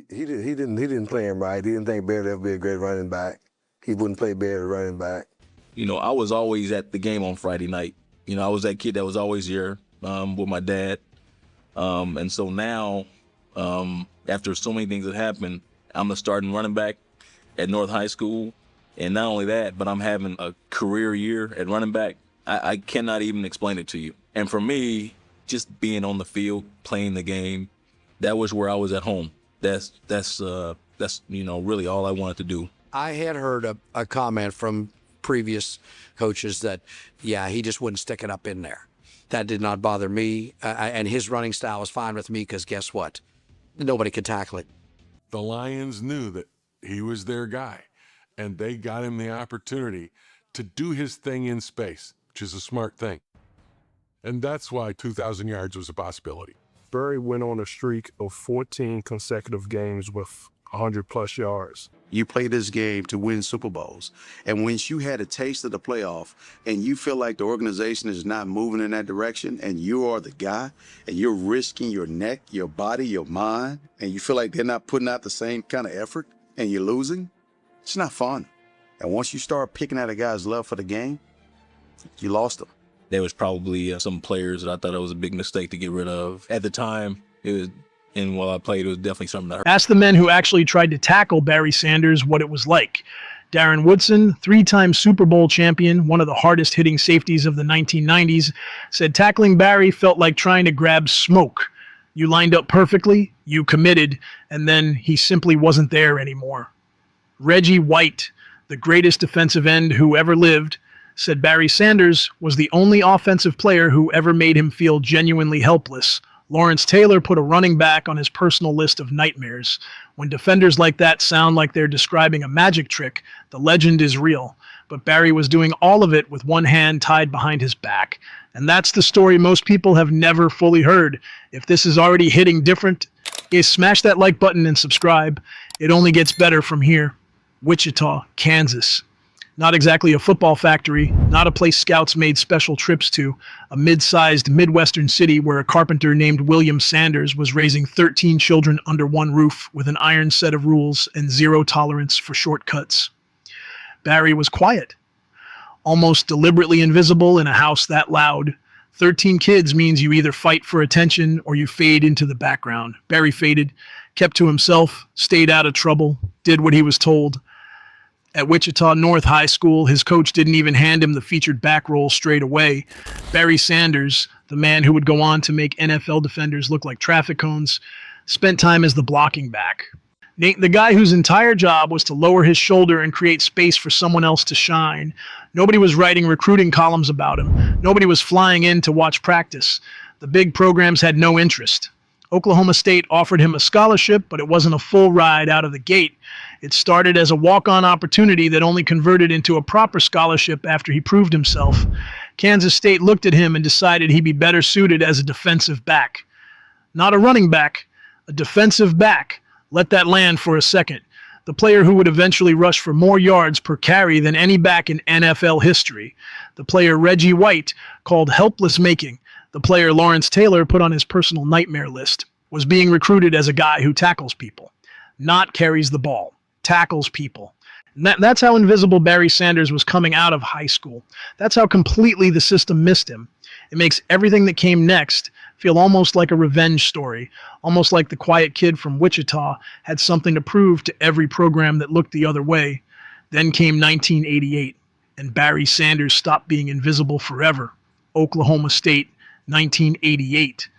he didn't play him right. He didn't think Barry would ever be a great running back. He wouldn't play Barry running back. I was always at the game on Friday night. I was that kid that was always here with my dad. And so now, after so many things that happened, I'm the starting running back at North High School. And not only that, but I'm having a career year at running back. I cannot even explain it to you. And for me, just being on the field, playing the game, that was where I was at home. That's really all I wanted to do. I had heard a comment from previous coaches that, he just wouldn't stick it up in there. That did not bother me. And his running style was fine with me because guess what? Nobody could tackle it. The Lions knew that he was their guy, and they got him the opportunity to do his thing in space, which is a smart thing. And that's why 2,000 yards was a possibility. Barry went on a streak of 14 consecutive games with 100-plus yards. You play this game to win Super Bowls. And once you had a taste of the playoff and you feel like the organization is not moving in that direction and you are the guy and you're risking your neck, your body, your mind, and you feel like they're not putting out the same kind of effort and you're losing, it's not fun. And once you start picking at a guy's love for the game, you lost him. There was probably some players that I thought it was a big mistake to get rid of. At the time, and while I played, it was definitely something that hurt. Ask the men who actually tried to tackle Barry Sanders what it was like. Darren Woodson, three-time Super Bowl champion, one of the hardest-hitting safeties of the 1990s, said tackling Barry felt like trying to grab smoke. You lined up perfectly, you committed, and then he simply wasn't there anymore. Reggie White, the greatest defensive end who ever lived, said Barry Sanders was the only offensive player who ever made him feel genuinely helpless. Lawrence Taylor put a running back on his personal list of nightmares. When defenders like that sound like they're describing a magic trick, the legend is real. But Barry was doing all of it with one hand tied behind his back. And that's the story most people have never fully heard. If this is already hitting different, smash that like button and subscribe. It only gets better from here. Wichita, Kansas. Not exactly a football factory, not a place scouts made special trips to, a mid-sized Midwestern city where a carpenter named William Sanders was raising 13 children under one roof with an iron set of rules and zero tolerance for shortcuts. Barry was quiet, almost deliberately invisible in a house that loud. 13 kids means you either fight for attention or you fade into the background. Barry faded, kept to himself, stayed out of trouble, did what he was told. At Wichita North High School, his coach didn't even hand him the featured back role straight away. Barry Sanders, the man who would go on to make NFL defenders look like traffic cones, spent time as the blocking back. The guy whose entire job was to lower his shoulder and create space for someone else to shine. Nobody was writing recruiting columns about him. Nobody was flying in to watch practice. The big programs had no interest. Oklahoma State offered him a scholarship, but it wasn't a full ride out of the gate. It started as a walk-on opportunity that only converted into a proper scholarship after he proved himself. Kansas State looked at him and decided he'd be better suited as a defensive back. Not a running back, a defensive back. Let that land for a second. The player who would eventually rush for more yards per carry than any back in NFL history. The player Reggie White called helpless making. The player Lawrence Taylor put on his personal nightmare list, was being recruited as a guy who tackles people, not carries the ball, tackles people. And that's how invisible Barry Sanders was coming out of high school. That's how completely the system missed him. It makes everything that came next feel almost like a revenge story, almost like the quiet kid from Wichita had something to prove to every program that looked the other way. Then came 1988, and Barry Sanders stopped being invisible forever. Oklahoma State, 1988.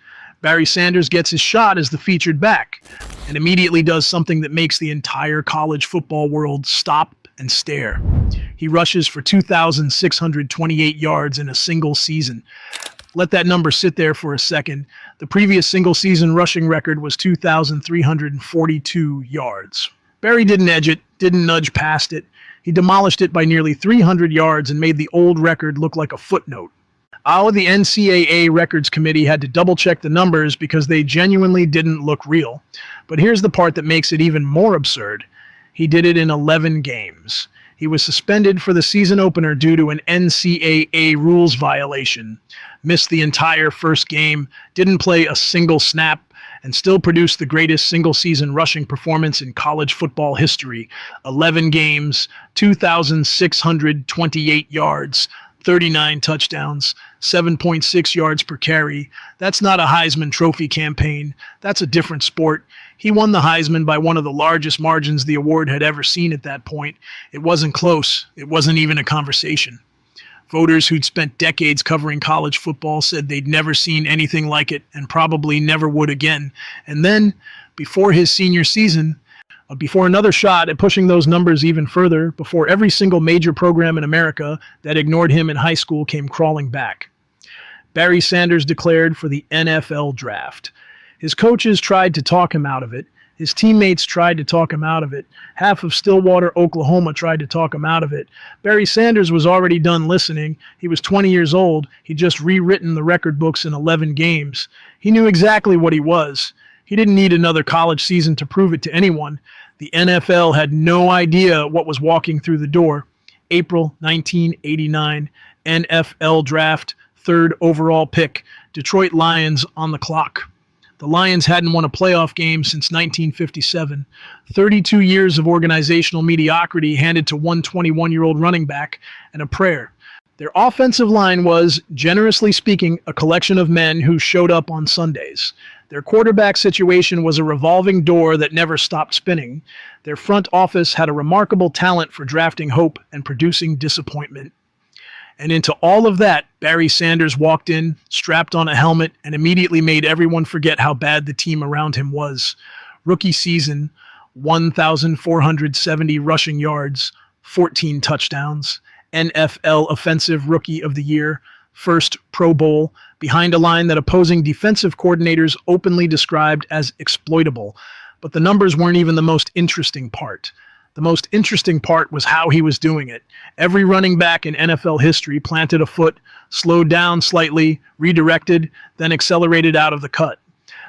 Barry Sanders gets his shot as the featured back and immediately does something that makes the entire college football world stop and stare. He rushes for 2,628 yards in a single season. Let that number sit there for a second. The previous single-season rushing record was 2,342 yards. Barry didn't edge it, didn't nudge past it. He demolished it by nearly 300 yards and made the old record look like a footnote. The NCAA Records Committee had to double-check the numbers because they genuinely didn't look real. But here's the part that makes it even more absurd. He did it in 11 games. He was suspended for the season opener due to an NCAA rules violation. Missed the entire first game, didn't play a single snap, and still produced the greatest single-season rushing performance in college football history. 11 games, 2,628 yards, 39 touchdowns, 7.6 yards per carry. That's not a Heisman Trophy campaign. That's a different sport. He won the Heisman by one of the largest margins the award had ever seen at that point. It wasn't close. It wasn't even a conversation. Voters who'd spent decades covering college football said they'd never seen anything like it and probably never would again. And then, before his senior season, before another shot at pushing those numbers even further, before every single major program in America that ignored him in high school came crawling back, Barry Sanders declared for the NFL draft. His coaches tried to talk him out of it. His teammates tried to talk him out of it. Half of Stillwater, Oklahoma tried to talk him out of it. Barry Sanders was already done listening. He was 20 years old. He'd just rewritten the record books in 11 games. He knew exactly what he was. He didn't need another college season to prove it to anyone. The NFL had no idea what was walking through the door. April 1989, NFL draft, 3rd overall pick, Detroit Lions on the clock. The Lions hadn't won a playoff game since 1957. 32 years of organizational mediocrity handed to one 21-year-old running back and a prayer. Their offensive line was, generously speaking, a collection of men who showed up on Sundays. Their quarterback situation was a revolving door that never stopped spinning. Their front office had a remarkable talent for drafting hope and producing disappointment. And into all of that, Barry Sanders walked in, strapped on a helmet, and immediately made everyone forget how bad the team around him was. Rookie season, 1,470 rushing yards, 14 touchdowns. NFL Offensive Rookie of the Year, first Pro Bowl, behind a line that opposing defensive coordinators openly described as exploitable. But the numbers weren't even the most interesting part. The most interesting part was how he was doing it. Every running back in NFL history planted a foot, slowed down slightly, redirected, then accelerated out of the cut.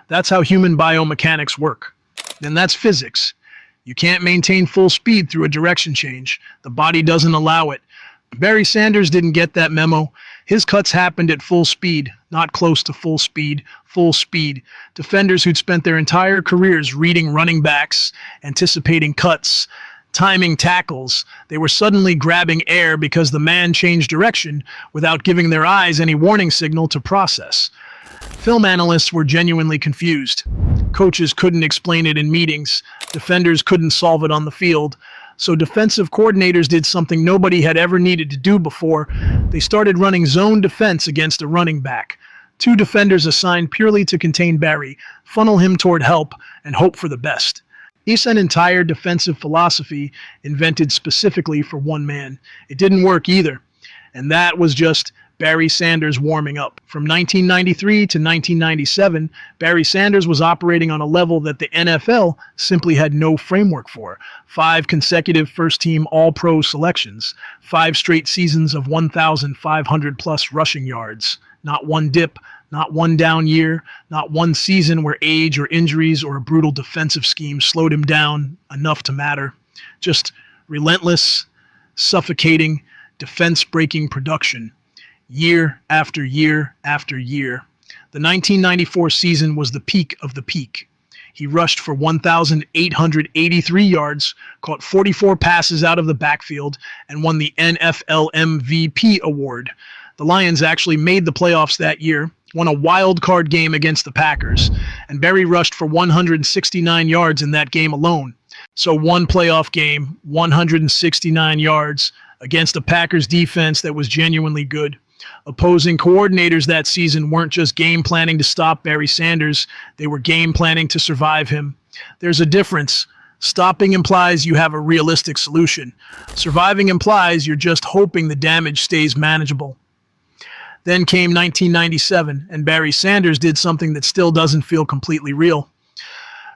That's how human biomechanics work. And that's physics. You can't maintain full speed through a direction change. The body doesn't allow it. Barry Sanders didn't get that memo. His cuts happened at full speed, not close to full speed, full speed. Defenders who'd spent their entire careers reading running backs, anticipating cuts, timing tackles, they were suddenly grabbing air because the man changed direction without giving their eyes any warning signal to process. Film analysts were genuinely confused. Coaches couldn't explain it in meetings. Defenders couldn't solve it on the field. So defensive coordinators did something nobody had ever needed to do before. They started running zone defense against a running back. 2 defenders assigned purely to contain Barry, funnel him toward help, and hope for the best. It's an entire defensive philosophy invented specifically for one man. It didn't work either. And that was just Barry Sanders warming up. From 1993 to 1997, Barry Sanders was operating on a level that the NFL simply had no framework for. 5 consecutive first-team All-Pro selections, 5 straight seasons of 1,500-plus rushing yards. Not one dip, not one down year, not one season where age or injuries or a brutal defensive scheme slowed him down enough to matter. Just relentless, suffocating, defense-breaking production, year after year after year. The 1994 season was the peak of the peak. He rushed for 1,883 yards, caught 44 passes out of the backfield, and won the NFL MVP award. The Lions actually made the playoffs that year, won a wild card game against the Packers, and Barry rushed for 169 yards in that game alone. So one playoff game, 169 yards against a Packers defense that was genuinely good. Opposing coordinators that season weren't just game planning to stop Barry Sanders, they were game planning to survive him. There's a difference. Stopping implies you have a realistic solution. Surviving implies you're just hoping the damage stays manageable. Then came 1997, and Barry Sanders did something that still doesn't feel completely real.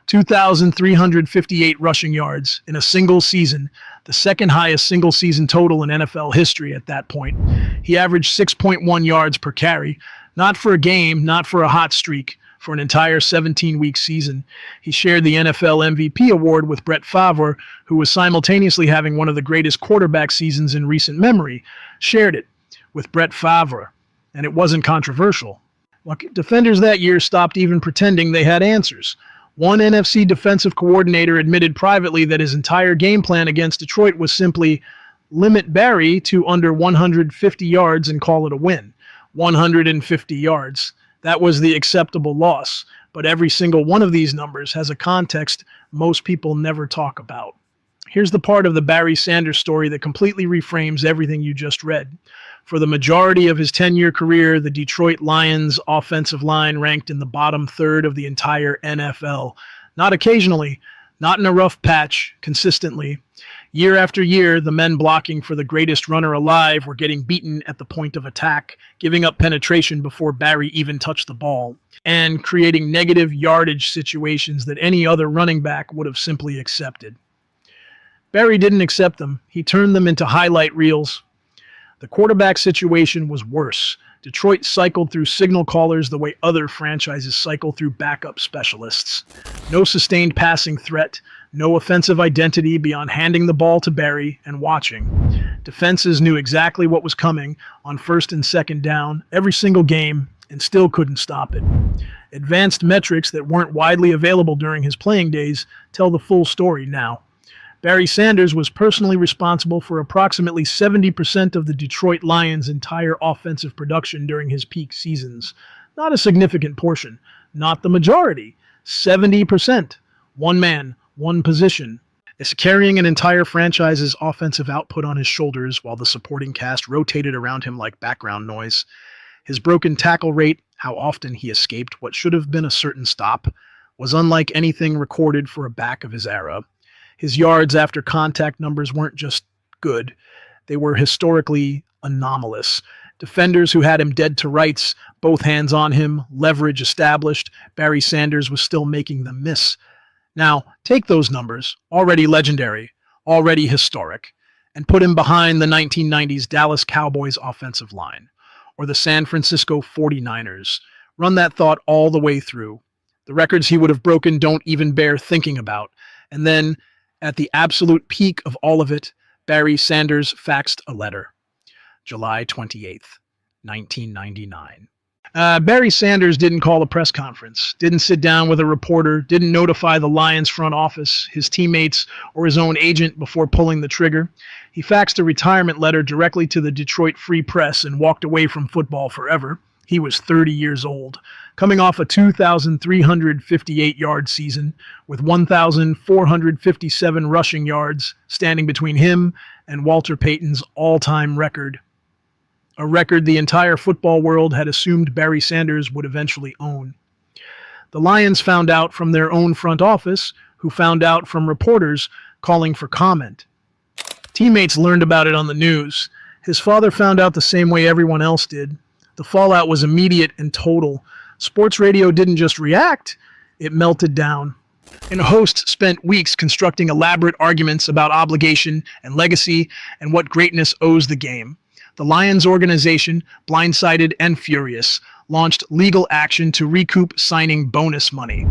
2,358 rushing yards in a single season, the second highest single season total in NFL history at that point. He averaged 6.1 yards per carry, not for a game, not for a hot streak, for an entire 17-week season. He shared the NFL MVP award with Brett Favre, who was simultaneously having one of the greatest quarterback seasons in recent memory. Shared it with Brett Favre, and it wasn't controversial. Look, defenders that year stopped even pretending they had answers. One NFC defensive coordinator admitted privately that his entire game plan against Detroit was simply limit Barry to under 150 yards and call it a win. 150 yards. That was the acceptable loss. But every single one of these numbers has a context most people never talk about. Here's the part of the Barry Sanders story that completely reframes everything you just read. For the majority of his 10-year career, the Detroit Lions offensive line ranked in the bottom third of the entire NFL. Not occasionally, not in a rough patch, consistently. Year after year, the men blocking for the greatest runner alive were getting beaten at the point of attack, giving up penetration before Barry even touched the ball, and creating negative yardage situations that any other running back would have simply accepted. Barry didn't accept them. He turned them into highlight reels. The quarterback situation was worse. Detroit cycled through signal callers the way other franchises cycle through backup specialists. No sustained passing threat, no offensive identity beyond handing the ball to Barry and watching. Defenses knew exactly what was coming on first and second down every single game and still couldn't stop it. Advanced metrics that weren't widely available during his playing days tell the full story now. Barry Sanders was personally responsible for approximately 70% of the Detroit Lions' entire offensive production during his peak seasons. Not a significant portion, not the majority. 70%. One man, one position. Is carrying an entire franchise's offensive output on his shoulders while the supporting cast rotated around him like background noise. His broken tackle rate, how often he escaped what should have been a certain stop, was unlike anything recorded for a back of his era. His yards after contact numbers weren't just good. They were historically anomalous. Defenders who had him dead to rights, both hands on him, leverage established, Barry Sanders was still making them miss. Now, take those numbers, already legendary, already historic, and put him behind the 1990s Dallas Cowboys offensive line, or the San Francisco 49ers. Run that thought all the way through. The records he would have broken don't even bear thinking about. And then, at the absolute peak of all of it, Barry Sanders faxed a letter. July 28th, 1999. Barry Sanders didn't call a press conference, didn't sit down with a reporter, didn't notify the Lions front office, his teammates, or his own agent before pulling the trigger. He faxed a retirement letter directly to the Detroit Free Press and walked away from football forever. He was 30 years old, coming off a 2,358-yard season with 1,457 rushing yards standing between him and Walter Payton's all-time record. A record the entire football world had assumed Barry Sanders would eventually own. The Lions found out from their own front office, who found out from reporters calling for comment. Teammates learned about it on the news. His father found out the same way everyone else did. The fallout was immediate and total. Sports radio didn't just react, it melted down. And a host spent weeks constructing elaborate arguments about obligation and legacy and what greatness owes the game. The Lions organization, blindsided and furious, launched legal action to recoup signing bonus money.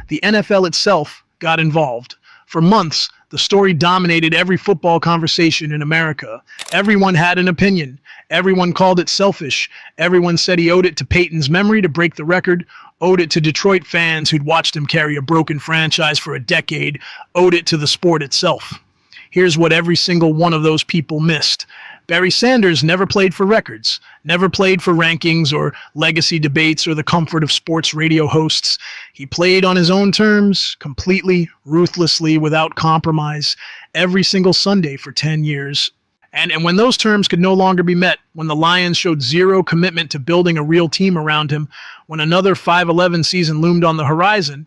The NFL itself got involved. For months, the story dominated every football conversation in America. Everyone had an opinion. Everyone called it selfish. Everyone said he owed it to Peyton's memory to break the record, owed it to Detroit fans who'd watched him carry a broken franchise for a decade, owed it to the sport itself. Here's what every single one of those people missed. Barry Sanders never played for records, never played for rankings or legacy debates or the comfort of sports radio hosts. He played on his own terms, completely, ruthlessly, without compromise, every single Sunday for 10 years. And when those terms could no longer be met, when the Lions showed zero commitment to building a real team around him, when another 5-11 season loomed on the horizon,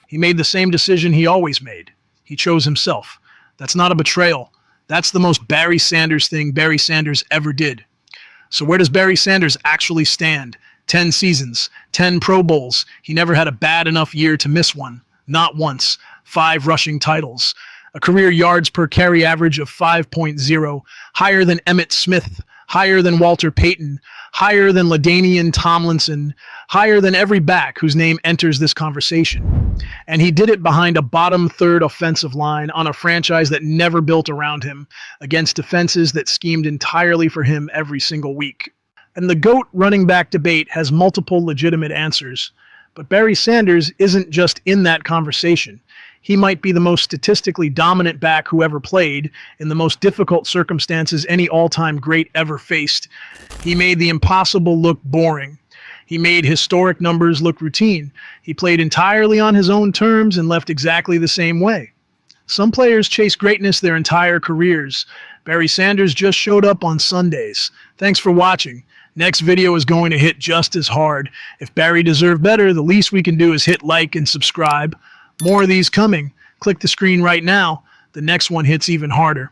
he made the same decision he always made. He chose himself. That's not a betrayal. That's the most Barry Sanders thing Barry Sanders ever did. So where does Barry Sanders actually stand? 10 seasons, 10 Pro Bowls. He never had a bad enough year to miss one. Not once. 5 rushing titles. A career yards per carry average of 5.0, higher than Emmitt Smith, higher than Walter Payton, higher than LaDainian Tomlinson, higher than every back whose name enters this conversation. And he did it behind a bottom third offensive line on a franchise that never built around him, against defenses that schemed entirely for him every single week. And the GOAT running back debate has multiple legitimate answers. But Barry Sanders isn't just in that conversation. He might be the most statistically dominant back who ever played in the most difficult circumstances any all-time great ever faced. He made the impossible look boring. He made historic numbers look routine. He played entirely on his own terms and left exactly the same way. Some players chase greatness their entire careers. Barry Sanders just showed up on Sundays. Thanks for watching. Next video is going to hit just as hard. If Barry deserved better, the least we can do is hit like and subscribe. More of these coming. Click the screen right now. The next one hits even harder.